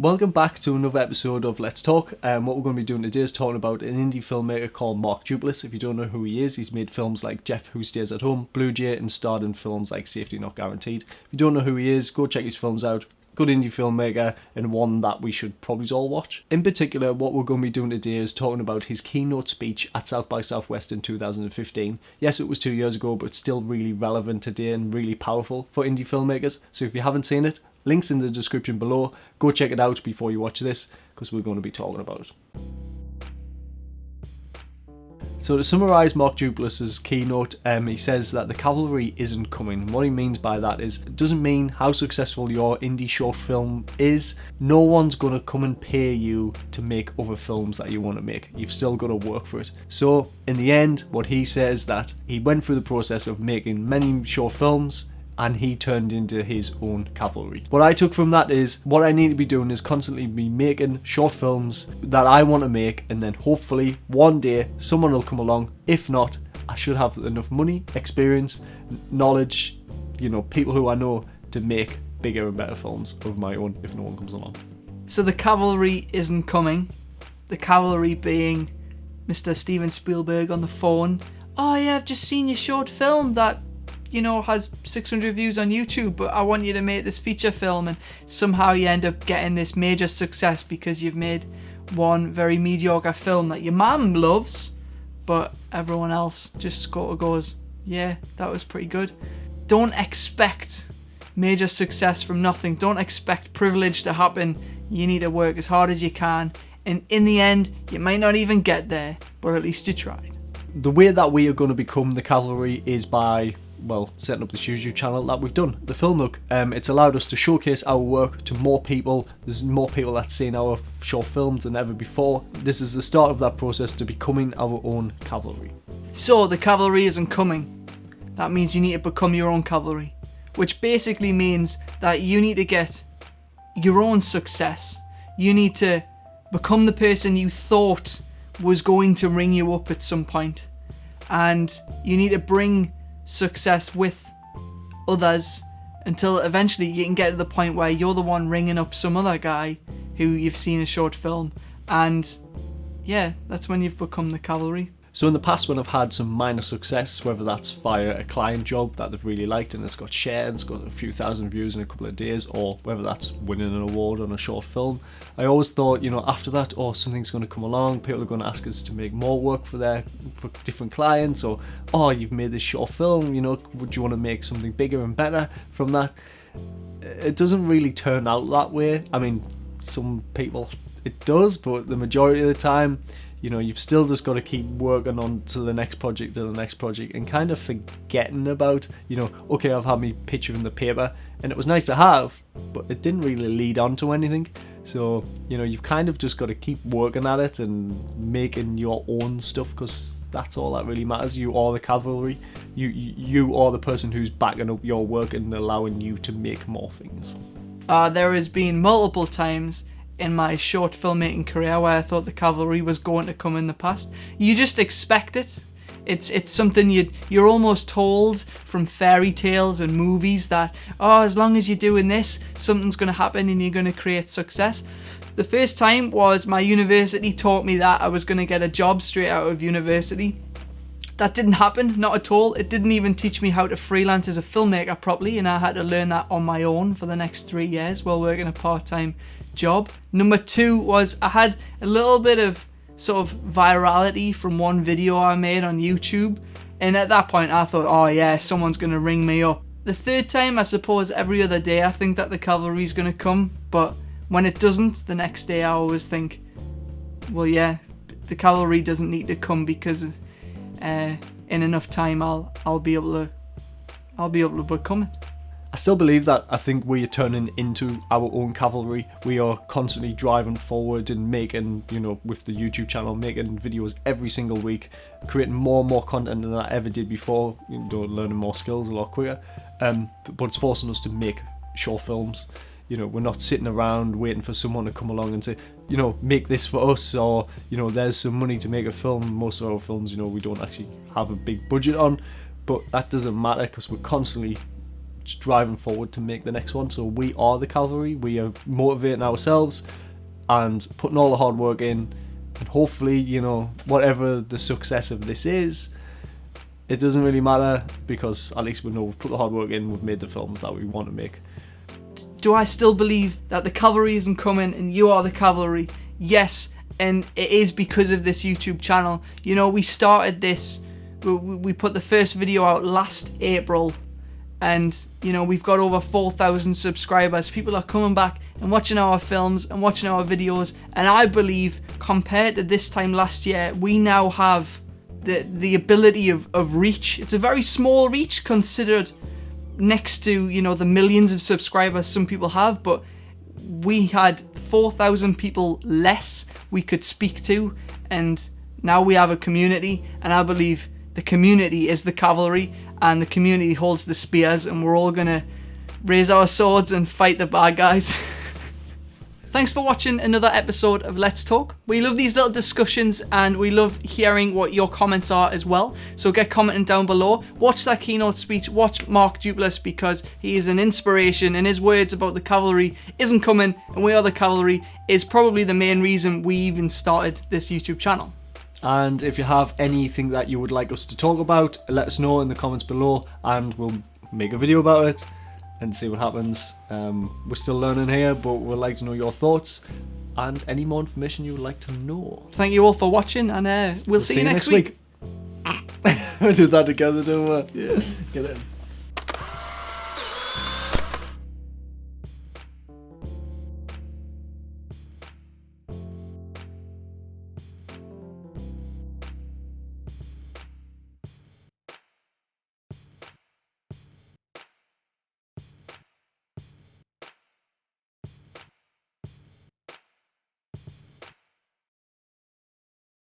Welcome back to another episode of Let's Talk. What we're going to be doing today is talking about an indie filmmaker called Mark Duplass. If you don't know who he is, he's made films like Jeff Who Stays at Home, Blue Jay, and starred in films like Safety Not Guaranteed. If you don't know who he is, go check his films out. Good indie filmmaker and one that we should probably all watch. In particular, what we're going to be doing today is talking about his keynote speech at South by Southwest in 2015. Yes, it was 2 years ago, but still really relevant today and really powerful for indie filmmakers. So if you haven't seen it, links in the description below. Go check it out before you watch this, because we're going to be talking about it. So to summarise Mark Duplass's keynote, he says that the cavalry isn't coming. What he means by that is, it doesn't mean how successful your indie short film is. No one's going to come and pay you to make other films that you want to make. You've still got to work for it. So in the end, what he says that he went through the process of making many short films, and he turned into his own cavalry. What I took from that is, what I need to be doing is constantly be making short films that I want to make, and then hopefully one day someone will come along. If not, I should have enough money, experience, knowledge, people who I know to make bigger and better films of my own if no one comes along. So the cavalry isn't coming. The cavalry being Mr. Steven Spielberg on the phone. Oh yeah, I've just seen your short film that has 600 views on YouTube, but I want you to make this feature film, and somehow you end up getting this major success because you've made one very mediocre film that your mum loves, but everyone else just sort of goes, yeah, that was pretty good. Don't expect major success from nothing. Don't expect privilege to happen. You need to work as hard as you can, and in the end, you might not even get there, but at least you tried. The way that we are going to become the cavalry is by setting up this YouTube channel that we've done, The Film Look. It's allowed us to showcase our work to more people. There's more people that's seen our short films than ever before. This is the start of that process to becoming our own cavalry. So the cavalry isn't coming. That means you need to become your own cavalry, which basically means that you need to get your own success. You need to become the person you thought was going to ring you up at some point, and you need to bring success with others until eventually you can get to the point where you're the one ringing up some other guy who you've seen a short film, and yeah, that's when you've become the cavalry. So in the past, when I've had some minor success, whether that's via a client job that they've really liked and it's got shared and it's got a few thousand views in a couple of days, or whether that's winning an award on a short film, I always thought, after that, something's going to come along, people are going to ask us to make more work for different clients, or, you've made this short film, would you want to make something bigger and better from that? It doesn't really turn out that way. I mean, some people it does, but the majority of the time, you've still just got to keep working on to the next project and kind of forgetting about, okay, I've had my picture in the paper and it was nice to have, but it didn't really lead on to anything. So, you've kind of just got to keep working at it and making your own stuff, because that's all that really matters. You are the cavalry. You are the person who's backing up your work and allowing you to make more things. There has been multiple times in my short filmmaking career where I thought the cavalry was going to come in the past. You just expect it. It's something you're almost told from fairy tales and movies that, as long as you're doing this, something's going to happen and you're going to create success. The first time was my university taught me that I was going to get a job straight out of university. That didn't happen, not at all. It didn't even teach me how to freelance as a filmmaker properly, and I had to learn that on my own for the next 3 years while working a part-time job. Number 2 was I had a little bit of sort of virality from one video I made on YouTube, and at that point I thought, someone's going to ring me up. The third time, I suppose every other day I think that the cavalry's going to come, but when it doesn't, the next day I always think, the cavalry doesn't need to come, because in enough time I'll be able to become it. I still believe that. I think we are turning into our own cavalry. We are constantly driving forward and making, with the YouTube channel, making videos every single week, creating more and more content than I ever did before, learning more skills a lot quicker. But it's forcing us to make short films. We're not sitting around waiting for someone to come along and say, make this for us, or, there's some money to make a film. Most of our films, we don't actually have a big budget on, but that doesn't matter, because we're constantly driving forward to make the next one. So we are the cavalry. We are motivating ourselves and putting all the hard work in, and hopefully, you know, whatever the success of this is, it doesn't really matter, because at least we know we've put the hard work in, we've made the films that we want to make. Do I still believe that the cavalry isn't coming and you are the cavalry? Yes, and it is because of this YouTube channel. You know, we started this, we put the first video out last April, and you know, we've got over 4,000 subscribers. People are coming back and watching our films and watching our videos, and I believe compared to this time last year, we now have the ability of reach. It's a very small reach considered next to, you know, the millions of subscribers some people have, but we had 4,000 people less we could speak to, and now we have a community, and I believe the community is the cavalry, and the community holds the spears, and we're all gonna raise our swords and fight the bad guys. Thanks for watching another episode of Let's Talk. We love these little discussions, and we love hearing what your comments are as well. So get commenting down below. Watch that keynote speech. Watch Mark Duplass, because he is an inspiration, and his words about the cavalry isn't coming and we are the cavalry is probably the main reason we even started this YouTube channel. And if you have anything that you would like us to talk about, let us know in the comments below, and we'll make a video about it and see what happens. We're still learning here, but we'd like to know your thoughts and any more information you would like to know. Thank you all for watching, and we'll see you next week. We did that together, didn't we? Yeah. Get it.